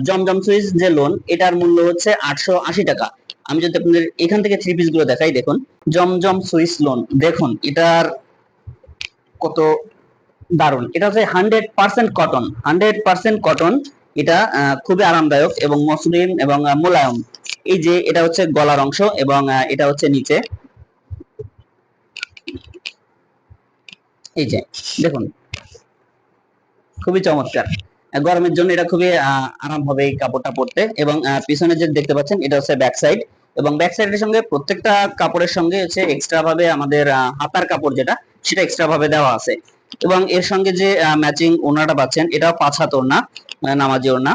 জমজম switch যে loan, এটার মূল্য হচ্ছে 880 টাকা। আমি যদি আপনাদের এখান থেকে থ্রি পিস গুলো দেখাই, দেখুন জমজম সুইচ লোন, দেখুন এটার কত দারুন। এটা হচ্ছে 100% কটন, 100% কটন। এটা খুবই আরামদায়ক এবং মসৃণ এবং মোলায়েম। এই যে এটা হচ্ছে গলার অংশ এবং এটা হচ্ছে নিচে, এই যে দেখুন খুবই চমৎকার। গরমের জন্য এটা খুবই আরাম হবে এই কাপড়টা পরতে। এবং পিছনে যে দেখতে পাচ্ছেন এটা হচ্ছে ব্যাক সাইড, এবং ব্যাক সাইডের সঙ্গে প্রত্যেকটা কাপড়ের সঙ্গে হচ্ছে এক্সট্রা ভাবে আমাদের হাতার কাপড় যেটা, সেটা এক্সট্রা ভাবে দেওয়া আছে। এবং এর সঙ্গে যে ম্যাচিং ওড়নাটা পাচ্ছেন, এটাও 5 হাত ওড়না, নামাজি ওড়না।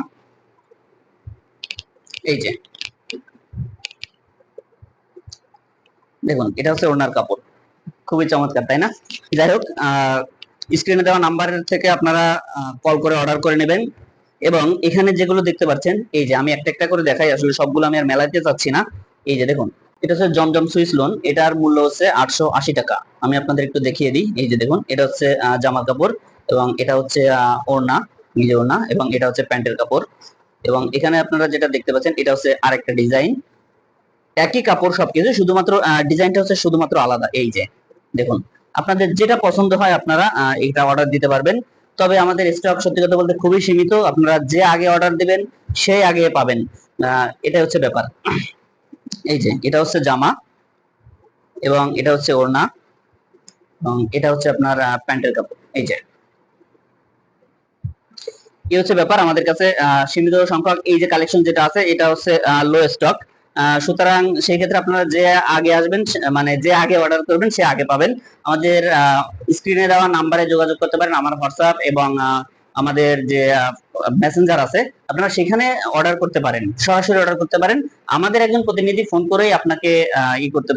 এই যে দেখুন এটা হচ্ছে ওড়নার কাপড়, খুবই চমৎকার, তাই না? যাই হোক, স্ক্রিনে দেওয়া নাম্বারের থেকে আপনারা কল করে অর্ডার করে নেবেন। এবং এখানে যেগুলো দেখতে পাচ্ছেন, এই যে আমি একটা একটা করে দেখাই, আসলে সবগুলো আমি আর মেলাতে চাচ্ছি না। এই যে দেখুন এটা হচ্ছে জমজম সুইচ লোন, এটার মূল্য হচ্ছে 880 টাকা। আমি আপনাদের একটু দেখিয়ে দিই। এই যে দেখুন এটা হচ্ছে জামার কাপড়, এবং এটা হচ্ছে ওড়না, নিজে ওড়না, এবং এটা হচ্ছে প্যান্টের কাপড়। এবং এখানে আপনারা যেটা দেখতে পাচ্ছেন এটা হচ্ছে আরেকটা ডিজাইন, একই কাপড় সবকিছু, শুধুমাত্র ডিজাইনটা হচ্ছে শুধুমাত্র আলাদা। এই যে দেখুন, আপনাদের যেটা পছন্দ হয় আপনারা এটা অর্ডার দিতে পারবেন। তবে আমাদের স্টক সত্যি কথা বলতে খুবই সীমিত, আপনারা যে আগে অর্ডার দিবেন সেই আগে পাবেন, এটা হচ্ছে ব্যাপার। এই যে এটা হচ্ছে জামা, এবং এটা হচ্ছে ওড়না, এবং এটা হচ্ছে আপনার প্যান্টের কাপড়। এই যে এই হচ্ছে ব্যাপার, আমাদের কাছে সীমিত সংখ্যক এই যে কালেকশন যেটা আছে, এটা হচ্ছে লো স্টক। সুতরাং সেই ক্ষেত্রে আপনারা যে আগে আসবেন, মানে যে আগে অর্ডার করবেন সে আগে পাবেন। আমাদের স্ক্রিনে দেওয়া নাম্বারে যোগাযোগ করতে পারেন, আমার হোয়াটসঅ্যাপ এবং আমাদের যে মেসেঞ্জার আছে, আপনারা সেখানে অর্ডার করতে পারেন, সরাসরি অর্ডার করতে পারেন। আমাদের একজন প্রতিনিধি ফোন করেই আপনাকে ই করতে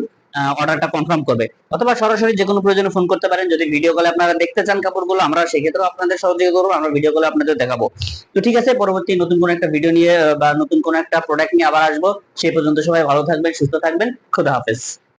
অর্ডারটা কনফার্ম করবে, অথবা সরাসরি যে কোনো প্রয়োজনে ফোন করতে পারেন। যদি ভিডিও কলে আপনারা দেখতে চান কাপড়গুলো, আমরা সেক্ষেত্রেও আপনাদের সহযোগিতা করবো, আমরা ভিডিও কলে আপনাদের দেখাবো। তো ঠিক আছে, পরবর্তী নতুন কোনো একটা ভিডিও নিয়ে বা নতুন কোনো একটা প্রোডাক্ট নিয়ে আবার আসবো। সেই পর্যন্ত সবাই ভালো থাকবেন, সুস্থ থাকবেন, খোদা হাফেজ।